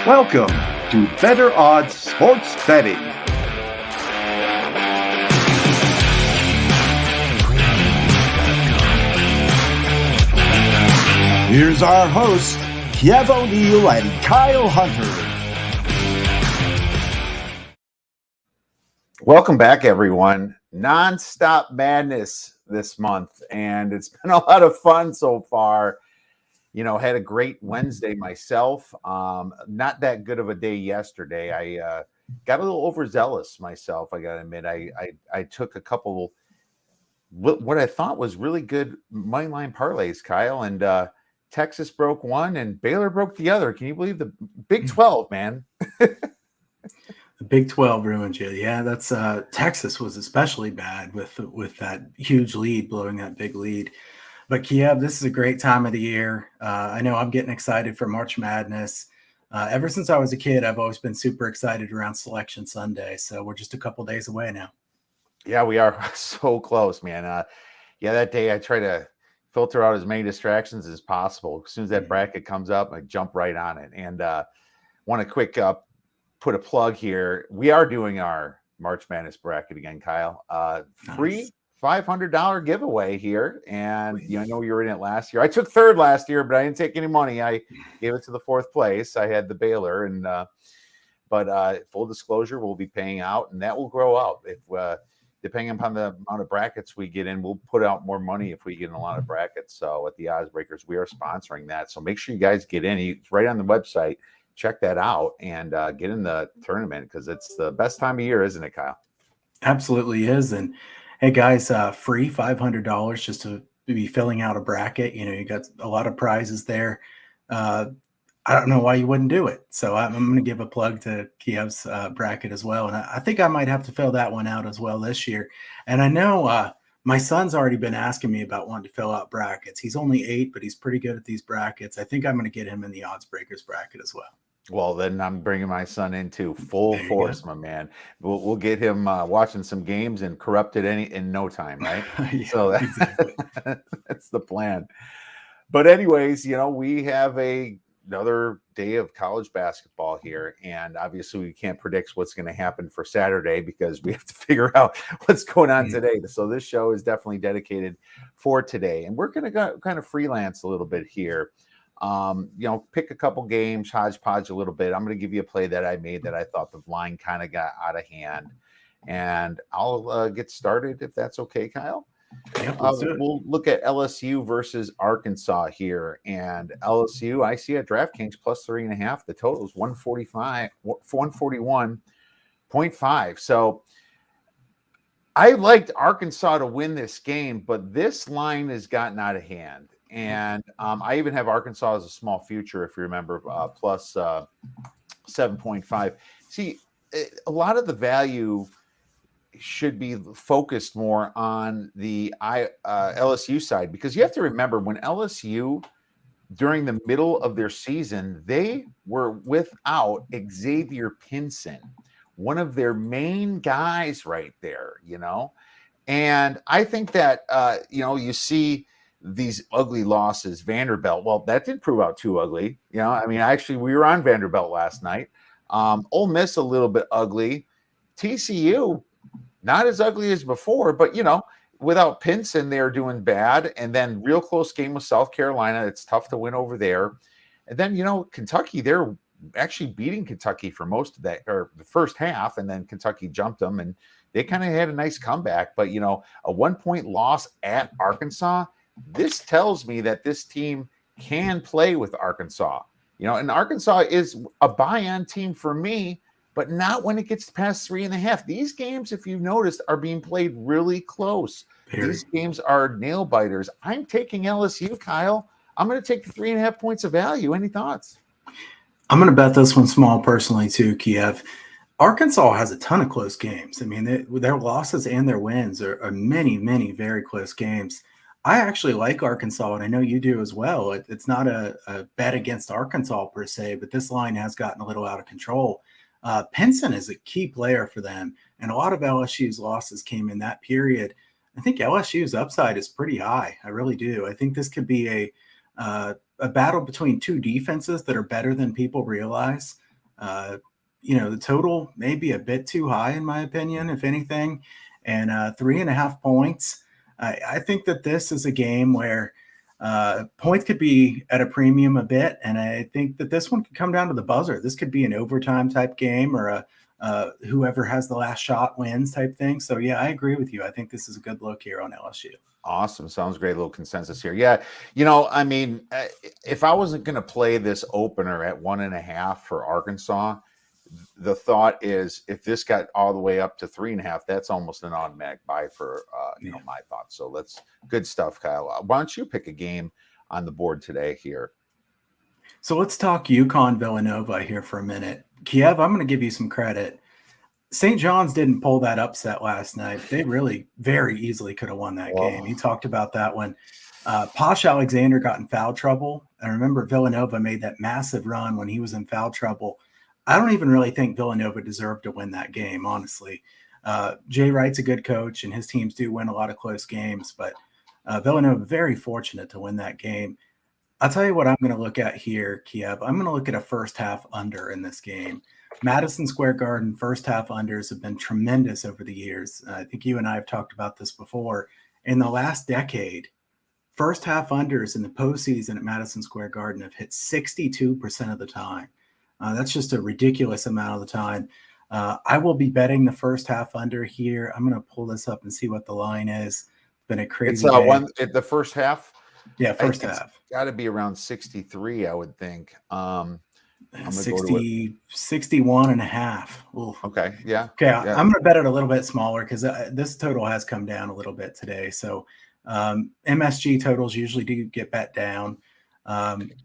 Welcome to Better Odds Sports Betting. Here's our hosts, Kev O'Neill and Kyle Hunter. Welcome back, everyone. Non-stop madness this month, and it's been a lot of fun so far. You know, had a great Wednesday myself. Not that good of a day yesterday. I got a little overzealous myself, I got to admit. I took a couple what I thought was really good money line parlays, Kyle, and Texas broke one and Baylor broke the other. Can you believe the Big 12, man? The Big 12 ruined you. Yeah, that's Texas was especially bad with that huge lead, blowing that big lead. But Kiev, this is a great time of the year. I know I'm getting excited for March Madness. Ever since I was a kid, I've always been super excited around Selection Sunday. So we're just a couple days away now. Yeah, we are so close, man. That day I try to filter out as many distractions as possible. As soon as that bracket comes up, I jump right on it. And want to quick put a plug here. We are doing our March Madness bracket again, Kyle. Free $500 giveaway here. And I know you were in it last year. I took third last year, but I didn't take any money. I gave it to the fourth place. I had the Baylor, and but full disclosure, we'll be paying out, and that will grow out. If depending upon the amount of brackets we get in, we'll put out more money if we get in a lot of brackets. So at the Odds Breakers, we are sponsoring that. So make sure you guys get in. It's right on the website. Check that out and get in the tournament because it's the best time of year, isn't it, Kyle? Absolutely is. And hey, guys, free $500 just to be filling out a bracket. You know, you got a lot of prizes there. I don't know why you wouldn't do it. So I'm going to give a plug to Kiev's bracket as well. And I think I might have to fill that one out as well this year. And I know my son's already been asking me about wanting to fill out brackets. He's only 8, but he's pretty good at these brackets. I think I'm going to get him in the Odds Breakers bracket as well. Well, then I'm bringing my son into full force, my man. We'll get him watching some games and corrupted in no time, right? Yeah, so exactly. That's the plan. But anyways, we have another day of college basketball here, and obviously we can't predict what's going to happen for Saturday because we have to figure out what's going on today. So this show is definitely dedicated for today, and we're going to go kind of freelance a little bit here. Pick a couple games, hodgepodge a little bit. I'm going to give you a play that I made that I thought the line kind of got out of hand, and I'll get started if that's okay, Kyle. Yep, we'll look at LSU versus Arkansas here, and LSU I see at DraftKings plus 3.5. The total is 141.5. So I liked Arkansas to win this game, but this line has gotten out of hand. And I even have Arkansas as a small future, if you remember, plus 7.5. See, a lot of the value should be focused more on the LSU side, because you have to remember when LSU, during the middle of their season, they were without Xavier Pinson, one of their main guys right there, And I think that, you see these ugly losses. Vanderbilt, well, that didn't prove out too ugly. Actually, we were on Vanderbilt last night. Ole Miss, a little bit ugly. TCU, not as ugly as before, but, without Pinson, they're doing bad. And then real close game with South Carolina. It's tough to win over there. And then, Kentucky, they're actually beating Kentucky for most of that, or the first half, and then Kentucky jumped them, and they kind of had a nice comeback. But, a 1-point loss at Arkansas, this tells me that this team can play with Arkansas, and Arkansas is a buy-on team for me, but not when it gets past 3.5. These games, if you've noticed, are being played really close. These games are nail biters. I'm taking LSU, Kyle. I'm going to take the 3.5 points of value. Any thoughts? I'm going to bet this one small personally too, Kiev. Arkansas has a ton of close games. I mean, their losses and their wins are many, many very close games. I actually like Arkansas, and I know you do as well. It's not a bet against Arkansas per se, but this line has gotten a little out of control. Pinson is a key player for them, and a lot of LSU's losses came in that period. I think LSU's upside is pretty high. I really do. I think this could be a battle between two defenses that are better than people realize. The total may be a bit too high in my opinion, if anything, and 3.5 points. I think that this is a game where points could be at a premium a bit, and I think that this one could come down to the buzzer. This could be an overtime type game or a whoever has the last shot wins type thing. So yeah, I agree with you. I think this is a good look here on LSU. Awesome. Sounds great. Little consensus here. Yeah. I mean, if I wasn't going to play this opener at 1.5 for Arkansas, the thought is if this got all the way up to 3.5, that's almost an automatic buy for, my thoughts. So that's good stuff, Kyle. Why don't you pick a game on the board today here? So let's talk UConn Villanova here for a minute. Kiev, I'm going to give you some credit. St. John's didn't pull that upset last night. They really very easily could have won that game. You talked about that one. Posh Alexander got in foul trouble. I remember Villanova made that massive run when he was in foul trouble. I don't even really think Villanova deserved to win that game, honestly. Jay Wright's a good coach, and his teams do win a lot of close games, but Villanova very fortunate to win that game. I'll tell you what I'm going to look at here, Kiev. I'm going to look at a first half under in this game. Madison Square Garden first half unders have been tremendous over the years. I think you and I have talked about this before. In the last decade, first half unders in the postseason at Madison Square Garden have hit 62% of the time. That's just a ridiculous amount of the time. I will be betting the first half under here. I'm going to pull this up and see what the line is. It's been a crazy day. One at the first half. Yeah, first half. Got to be around 63, I would think. 61 and a half. Ooh. Okay. Yeah. Okay. Yeah. I'm going to bet it a little bit smaller because this total has come down a little bit today. So MSG totals usually do get bet down.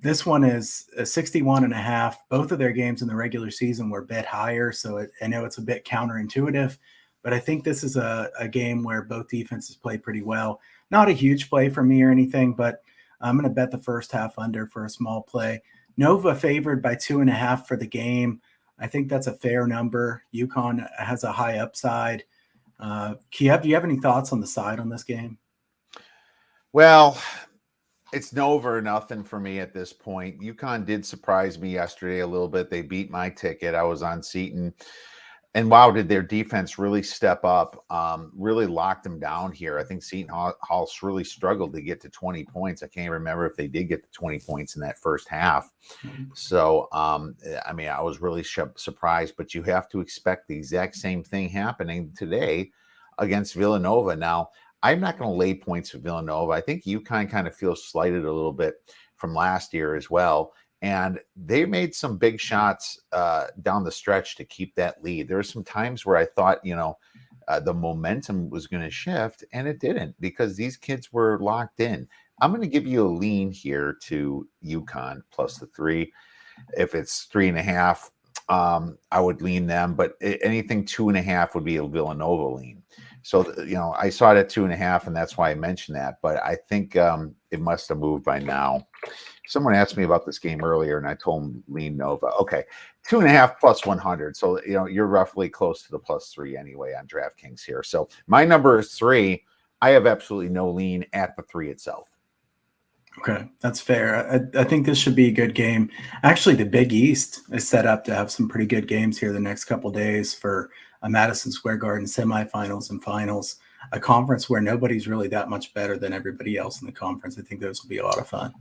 This one is 61 and a half. Both of their games in the regular season were bet higher. So I know it's a bit counterintuitive, but I think this is a game where both defenses play pretty well. Not a huge play for me or anything, but I'm going to bet the first half under for a small play. Nova favored by 2.5 for the game. I think that's a fair number. UConn has a high upside. Kiev, do you have any thoughts on the side on this game? Well, it's Nova or nothing for me at this point. UConn did surprise me yesterday a little bit. They beat my ticket. I was on Seton. And wow, did their defense really step up, really locked them down here. I think Seton Hall really struggled to get to 20 points. I can't remember if they did get to 20 points in that first half. So, I mean, I was really surprised, but you have to expect the exact same thing happening today against Villanova. Now, I'm not going to lay points for Villanova. I think UConn kind of feels slighted a little bit from last year as well. And they made some big shots down the stretch to keep that lead. There were some times where I thought, the momentum was going to shift, and it didn't because these kids were locked in. I'm going to give you a lean here to UConn plus the 3. If it's 3.5, I would lean them, but anything 2.5 would be a Villanova lean. So, I saw it at 2.5, and that's why I mentioned that. But I think it must have moved by now. Someone asked me about this game earlier, and I told them lean Nova. Okay, 2.5 plus 100. So, you're roughly close to the plus 3 anyway on DraftKings here. So my number is 3. I have absolutely no lean at the 3 itself. Okay, that's fair. I think this should be a good game. Actually, the Big East is set up to have some pretty good games here the next couple days for a Madison Square Garden semifinals and finals, a conference where nobody's really that much better than everybody else in the conference. I think those will be a lot of fun.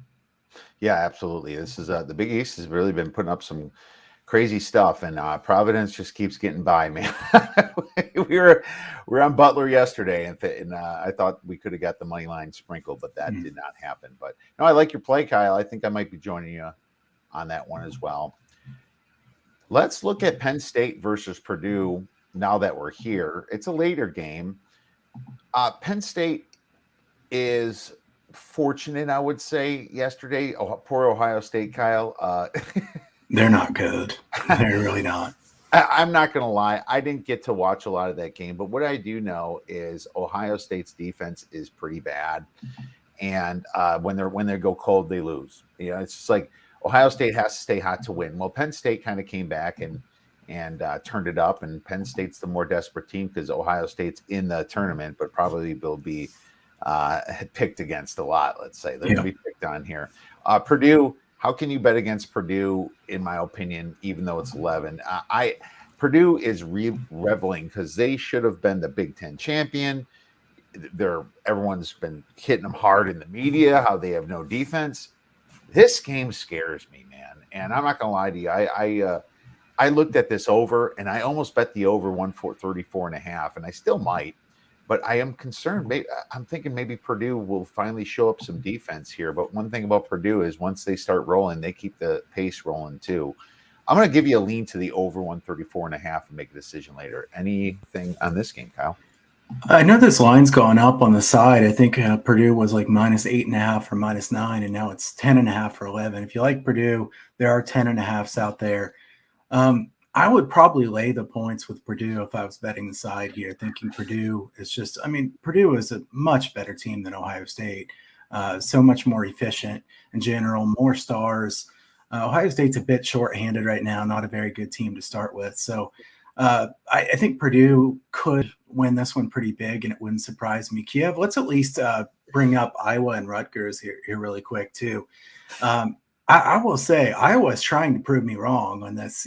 Yeah, absolutely. This is the Big East has really been putting up some crazy stuff, and Providence just keeps getting by, man. we were on Butler yesterday, and I thought we could have got the money line sprinkled, but that did not happen. But no, I like your play, Kyle. I think I might be joining you on that one as well. Let's look at Penn State versus Purdue now that we're here. It's a later game. Penn State is fortunate, I would say, yesterday. Oh, poor Ohio State, Kyle. They're not good. They're really not. I'm not going to lie. I didn't get to watch a lot of that game, but what I do know is Ohio State's defense is pretty bad. And when they go cold, they lose. It's just like Ohio State has to stay hot to win. Well, Penn State kind of came back and turned it up, and Penn State's the more desperate team because Ohio State's in the tournament, but probably will be picked against a lot. Let's say they're going to be picked on here. Purdue How can you bet against Purdue, in my opinion, even though it's 11? Purdue is reveling because they should have been the Big Ten champion. Everyone's been hitting them hard in the media, how they have no defense. This game scares me, man. And I'm not going to lie to you. I looked at this over, and I almost bet the over 134.5, and I still might. But I am concerned. I'm thinking maybe Purdue will finally show up some defense here. But one thing about Purdue is once they start rolling, they keep the pace rolling too. I'm going to give you a lean to the over 134.5 and make a decision later. Anything on this game, Kyle? I know this line's gone up on the side. I think Purdue was like -8.5 or -9, and now it's 10.5 or 11. If you like Purdue, there are 10.5s out there. I would probably lay the points with Purdue if I was betting the side here, thinking Purdue is just, I mean, Purdue is a much better team than Ohio State. So much more efficient in general, more stars. Ohio State's a bit shorthanded right now, not a very good team to start with. So I think Purdue could win this one pretty big, and it wouldn't surprise me. Kiev, let's at least bring up Iowa and Rutgers here really quick too. I will say Iowa is trying to prove me wrong on this.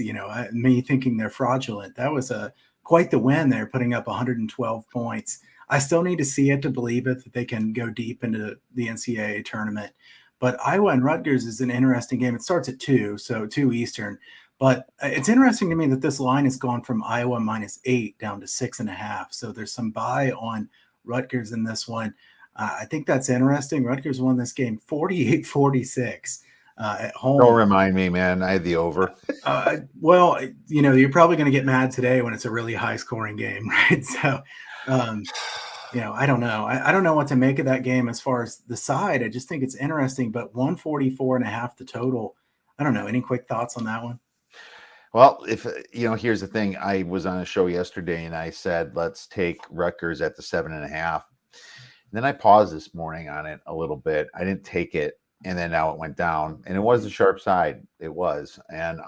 Me thinking they're fraudulent. That was quite the win. They're putting up 112 points. I still need to see it to believe it that they can go deep into the NCAA tournament. But Iowa and Rutgers is an interesting game. It starts at 2, so 2 Eastern. But it's interesting to me that this line has gone from Iowa -8 down to 6.5. So there's some buy on Rutgers in this one. I think that's interesting. Rutgers won this game 48-46 at home. Don't remind me, man. I had the over. Well, you're probably going to get mad today when it's a really high-scoring game, right? So, I don't know. I don't know what to make of that game as far as the side. I just think it's interesting. But 144.5 the total. I don't know. Any quick thoughts on that one? Well, here's the thing. I was on a show yesterday and I said, let's take Rutgers at the 7.5. Then I paused this morning on it a little bit. I didn't take it. And then now it went down, and it was the sharp side. It was. And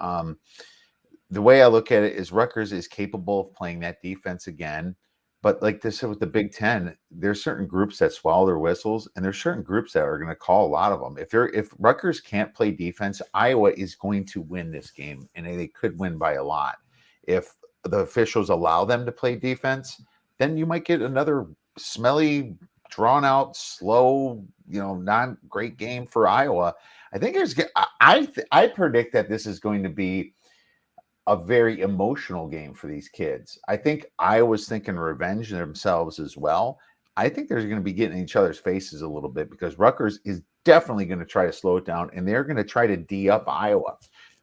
the way I look at it is Rutgers is capable of playing that defense again. But like this with the Big Ten, there's certain groups that swallow their whistles, and there's certain groups that are going to call a lot of them. If Rutgers can't play defense, Iowa is going to win this game, and they could win by a lot. If the officials allow them to play defense, then you might get another smelly, drawn out, slow, not great game for Iowa. I think I predict that this is going to be a very emotional game for these kids. I think Iowa's thinking revenge themselves as well. I think they're going to be getting in each other's faces a little bit because Rutgers is definitely going to try to slow it down, and they're going to try to D up Iowa.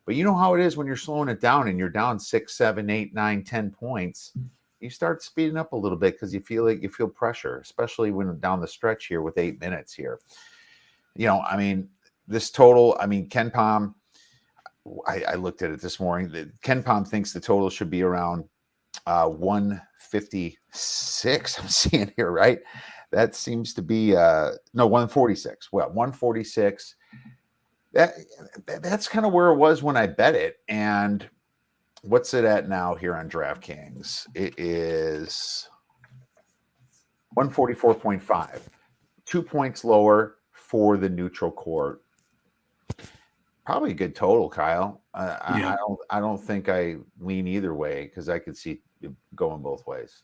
But you know how it is when you're slowing it down and you're down 6, 7, 8, 9, 10 points. You start speeding up a little bit because you feel pressure, especially when down the stretch here with 8 minutes here. This total, Ken Pom, I looked at it this morning. Ken Pom thinks the total should be around 156. I'm seeing here, right? That seems to be 146. Well, 146. That's kind of where it was when I bet it. And what's it at now here on DraftKings? It is 144.5. 2 points lower for the neutral court. Probably a good total, Kyle. Yeah. I don't think I lean either way because I could see it going both ways.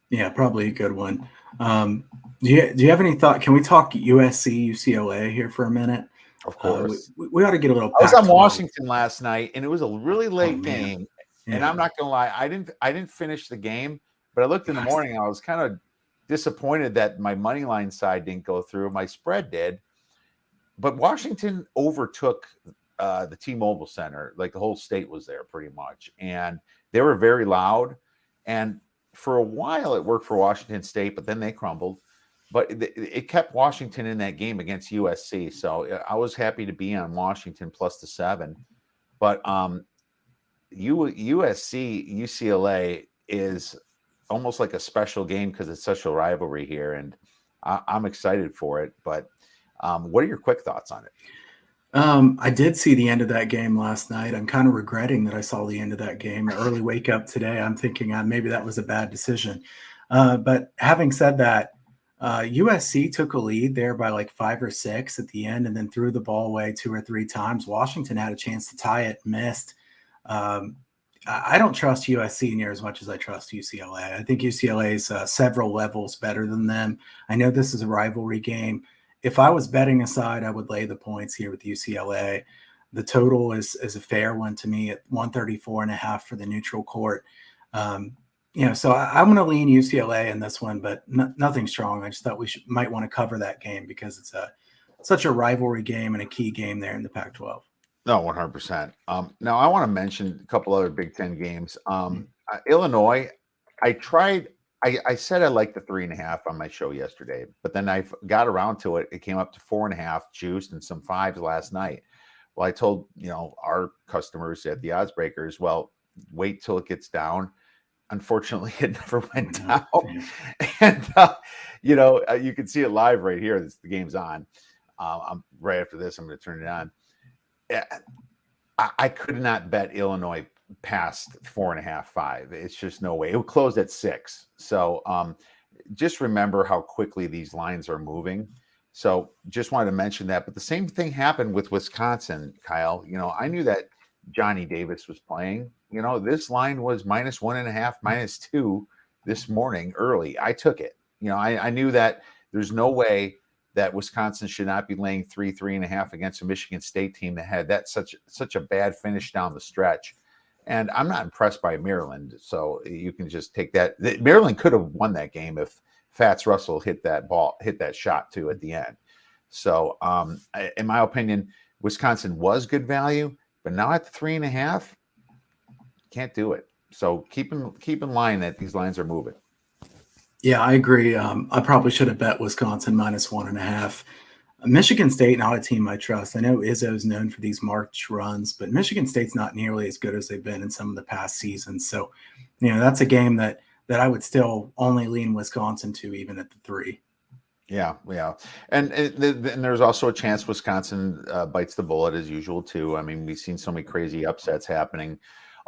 Yeah, probably a good one. Do you have any thought? Can we talk USC, UCLA here for a minute? Of course. We ought to get a little. I was on Washington last night, and it was a really late game. Yeah. And I'm not gonna lie, I didn't finish the game, but I looked in the morning. I was kind of disappointed that my money line side didn't go through. My spread did. But Washington overtook the T-Mobile Center. Like the whole state was there pretty much. And they were very loud. And for a while it worked for Washington State, but then they crumbled. But it kept Washington in that game against USC. So I was happy to be on Washington plus the 7. But USC, UCLA is almost like a special game because it's such a rivalry here. And I'm excited for it. But what are your quick thoughts on it? I did see the end of that game last night. I'm kind of regretting that I saw the end of that game. Early wake up today. I'm thinking maybe that was a bad decision. But having said that, USC took a lead there by like 5 or 6 at the end and then threw the ball away 2 or 3 times. Washington had a chance to tie it, missed. I don't trust USC near as much as I trust UCLA. I think UCLA is several levels better than them. I know this is a rivalry game. If I was betting aside, I would lay the points here with UCLA. The total is a fair one to me at 134.5 for the neutral court. So I'm going to lean UCLA in this one, but nothing strong. I just thought we might want to cover that game because it's such a rivalry game and a key game there in the Pac-12. No, 100%. Now I want to mention a couple other Big Ten games. Illinois, I said I liked the 3.5 on my show yesterday, but then I got around to it. It came up to 4.5 juiced and some 5s last night. Well, I told, our customers at the odds breakers, well, wait till it gets down. Unfortunately, it never went down. And, you can see it live right here. The game's on. Right after this, I'm going to turn it on. I could not bet Illinois past 4.5, 5. It's just no way. It would close at 6. So just remember how quickly these lines are moving. So just wanted to mention that. But the same thing happened with Wisconsin, Kyle. I knew that Johnny Davis was playing. This line was -1.5, -2 this morning early. I took it. I knew that there's no way that Wisconsin should not be laying 3.5 against a Michigan State team that had such a bad finish down the stretch. And I'm not impressed by Maryland. So you can just take that. Maryland could have won that game if Fats Russell hit that shot too at the end. So in my opinion, Wisconsin was good value, but now at the 3.5, can't do it. So keep in line that these lines are moving. Yeah, I agree. I probably should have bet Wisconsin -1.5. Michigan State, not a team I trust. I know Izzo's known for these March runs, but Michigan State's not nearly as good as they've been in some of the past seasons. So, that's a game that I would still only lean Wisconsin to, even at the 3. Yeah. And there's also a chance Wisconsin bites the bullet as usual, too. I mean, we've seen so many crazy upsets happening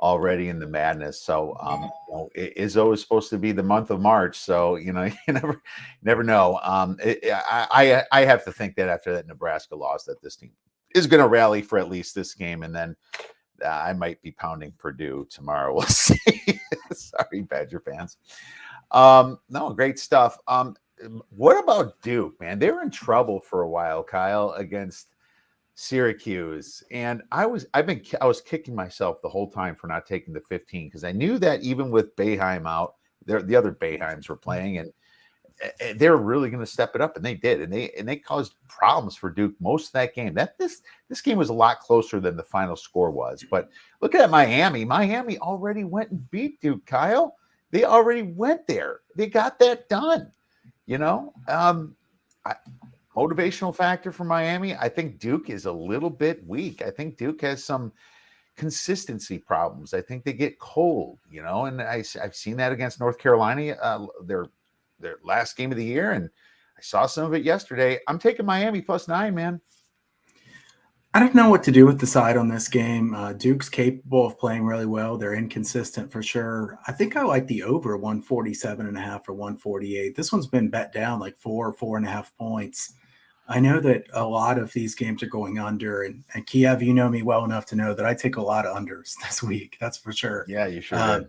already in the madness. So Izzo is supposed to be the month of March. So, you never know. I have to think that after that Nebraska loss that this team is going to rally for at least this game. And then I might be pounding Purdue tomorrow. We'll see. Sorry, Badger fans. No, great stuff. What about Duke, man? They were in trouble for a while, Kyle, against Syracuse, and I was kicking myself the whole time for not taking the 15 because I knew that even with Boeheim out, the other Boeheims were playing, and they were really going to step it up, and they did, and they caused problems for Duke most of that game. This game was a lot closer than the final score was. But look at Miami. Miami already went and beat Duke, Kyle. They already went there. They got that done. Motivational factor for Miami. I think Duke is a little bit weak. I think Duke has some consistency problems. I think they get cold, and I've seen that against North Carolina, their last game of the year, and I saw some of it yesterday. I'm taking Miami +9, man. I don't know what to do with the side on this game. Duke's capable of playing really well. They're inconsistent for sure. I think I like the over 147.5 or 148. This one's been bet down like 4.5 points. I know that a lot of these games are going under, and Kiev, you know me well enough to know that I take a lot of unders this week. That's for sure. Yeah, you sure did.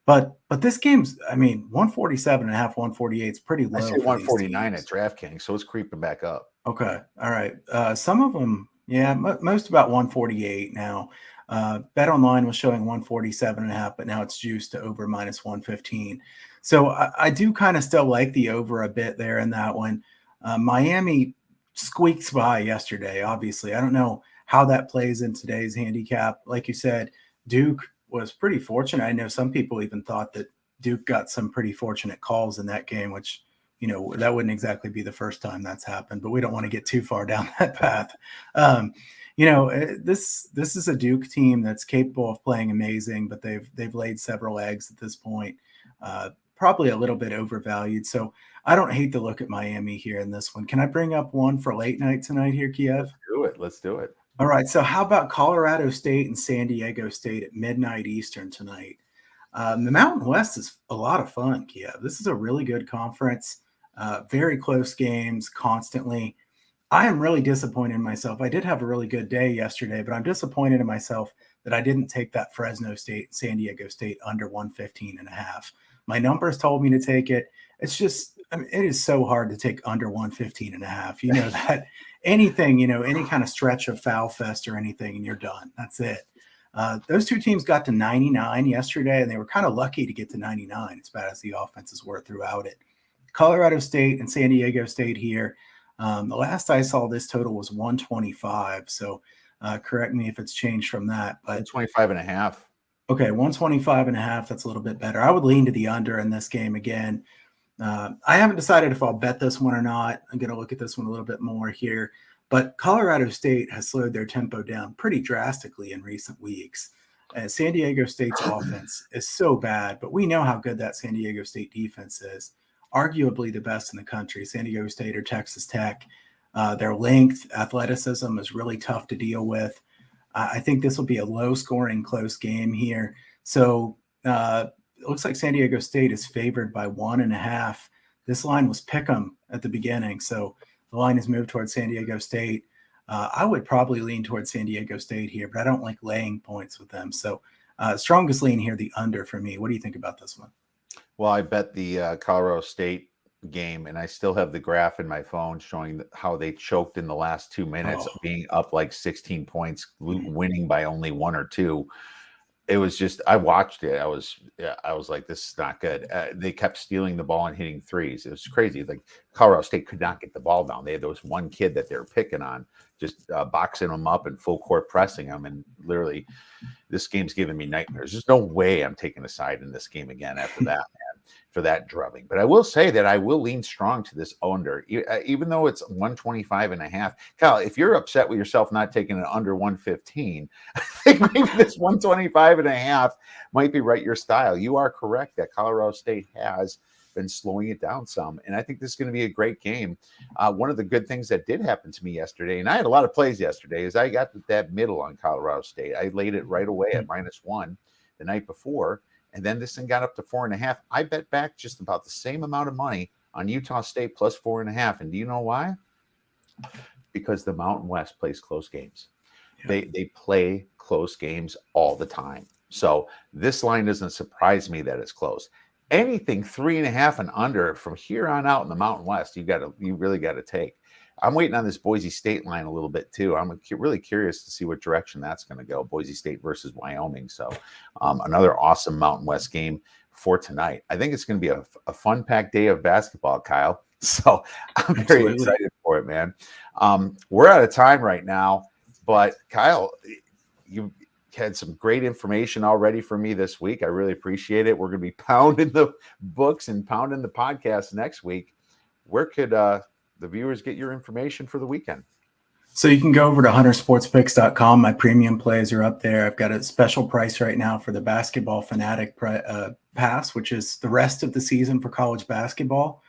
But this game's, 147.5, 148 is pretty low. I say 149 at DraftKings, so it's creeping back up. Okay, all right. Some of them, most about 148 now. Bet Online was showing 147.5, but now it's juiced to over -115. So I do kind of still like the over a bit there in that one. Miami squeaks by yesterday, obviously. I don't know how that plays in today's handicap. Like you said, Duke was pretty fortunate. I know some people even thought that Duke got some pretty fortunate calls in that game, which, that wouldn't exactly be the first time that's happened, but we don't want to get too far down that path. This is a Duke team that's capable of playing amazing, but they've laid several eggs at this point. Probably a little bit overvalued. So I don't hate to look at Miami here in this one. Can I bring up one for late night tonight here, Kiev? Let's do it. All right. So how about Colorado State and San Diego State at midnight Eastern tonight? The Mountain West is a lot of fun, Kiev. This is a really good conference. Very close games constantly. I am really disappointed in myself. I did have a really good day yesterday, but I'm disappointed in myself that I didn't take that Fresno State, San Diego State under 115.5. My numbers told me to take it. It's just, I mean, it is so hard to take under 115.5. You know that anything, any kind of stretch of foul fest or anything, and you're done. That's it. Those two teams got to 99 yesterday, and they were kind of lucky to get to 99, as bad as the offenses were throughout it. Colorado State and San Diego State here. The last I saw, this total was 125. So correct me if it's changed from that. But 25.5. Okay, 125.5. That's a little bit better. I would lean to the under in this game again. I haven't decided if I'll bet this one or not. I'm going to look at this one a little bit more here. But Colorado State has slowed their tempo down pretty drastically in recent weeks. San Diego State's offense is so bad, but we know how good that San Diego State defense is. Arguably the best in the country. San Diego State or Texas Tech. Their length, athleticism is really tough to deal with. I think this will be a low-scoring, close game here. So it looks like San Diego State is favored by 1.5. This line was pick'em at the beginning, so the line has moved towards San Diego State. I would probably lean towards San Diego State here, but I don't like laying points with them. So strongest lean here, the under for me. What do you think about this one? Well, I bet the Colorado State game, and I still have the graph in my phone showing how they choked in the last 2 minutes, being up like 16 points, winning by only 1 or 2. It was just, I watched it. I was like, this is not good. They kept stealing the ball and hitting threes. It was crazy. Like Colorado State could not get the ball down. They had those one kid that they were picking on, just boxing them up and full court pressing them. And literally, this game's giving me nightmares. There's no way I'm taking a side in this game again after that, man, for that drubbing. But I will say that I will lean strong to this under, even though it's 125.5. Kyle, if you're upset with yourself not taking it under 115, I think maybe this 125.5 might be right your style. You are correct that Colorado State has been slowing it down some, and I think this is going to be a great game. One of the good things that did happen to me yesterday, and I had a lot of plays yesterday, is I got that middle on Colorado State. I laid it right away at -1 the night before, and then this thing got up to 4.5. I bet back just about the same amount of money on Utah State plus 4.5. And do you know why? Because the Mountain West plays close games. Yeah. They play close games all the time. So this line doesn't surprise me that it's close. Anything 3.5 and under from here on out in the Mountain West, you really got to take. I'm waiting on this Boise State line a little bit too. I'm really curious to see what direction that's going to go. Boise State versus Wyoming. So another awesome Mountain West game for tonight. I think it's going to be a fun-packed day of basketball, Kyle. So I'm very excited for it, man. We're out of time right now, but Kyle, you had some great information already for me this week. I really appreciate it. We're going to be pounding the books and pounding the podcast next week. Where could the viewers get your information for the weekend? So you can go over to huntersportspicks.com. My premium plays are up there. I've got a special price right now for the Basketball Fanatic Pass, which is the rest of the season for college basketball,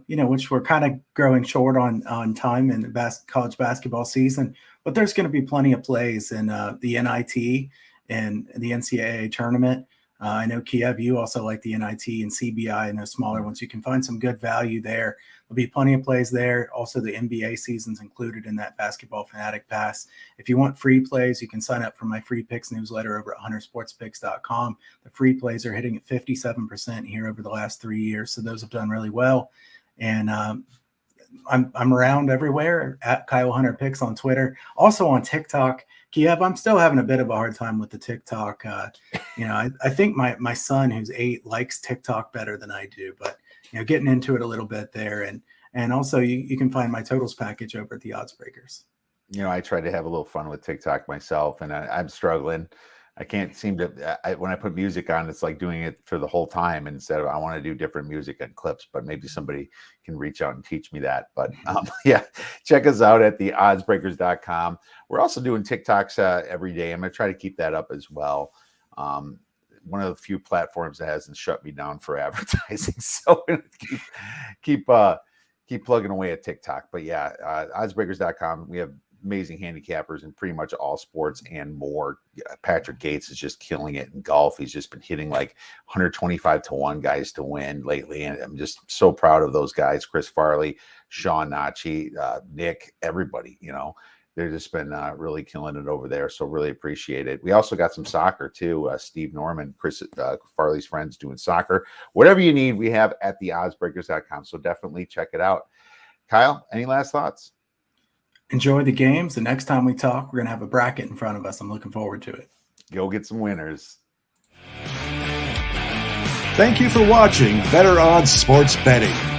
which we're kind of growing short on time in the college basketball season. But there's going to be plenty of plays in the NIT and the NCAA tournament. I know, Kiev, you also like the NIT and CBI and those smaller ones. You can find some good value there. There'll be plenty of plays there. Also, the NBA season's included in that Basketball Fanatic Pass. If you want free plays, you can sign up for my free picks newsletter over at huntersportspicks.com. The free plays are hitting at 57% here over the last 3 years, so those have done really well. And I'm around everywhere at Kyle Hunter Picks on Twitter, also on TikTok. Kiev, I'm still having a bit of a hard time with the TikTok. I think my son, who's 8, likes TikTok better than I do, but getting into it a little bit there. And also you can find my totals package over at the Odds Breakers. I try to have a little fun with TikTok myself, and I'm struggling. I can't seem to, when I put music on, it's like doing it for the whole time instead of, I want to do different music and clips, but maybe somebody can reach out and teach me that. But check us out at theoddsbreakers.com. We're also doing TikToks every day. I'm going to try to keep that up as well. One of the few platforms that hasn't shut me down for advertising. So keep plugging away at TikTok. But oddsbreakers.com. We have amazing handicappers in pretty much all sports and more. Patrick Gates is just killing it in golf. He's just been hitting like 125-1 guys to win lately, and I'm just so proud of those guys. Chris Farley, Sean Nachi, Nick, everybody. They've just been really killing it over there. So really appreciate it. We also got some soccer too. Steve Norman, Chris Farley's friends doing soccer. Whatever you need, we have at theoddsbreakers.com. So definitely check it out. Kyle, any last thoughts? Enjoy the games. The next time we talk, we're going to have a bracket in front of us. I'm looking forward to it. Go get some winners. Thank you for watching Better Odds Sports Betting.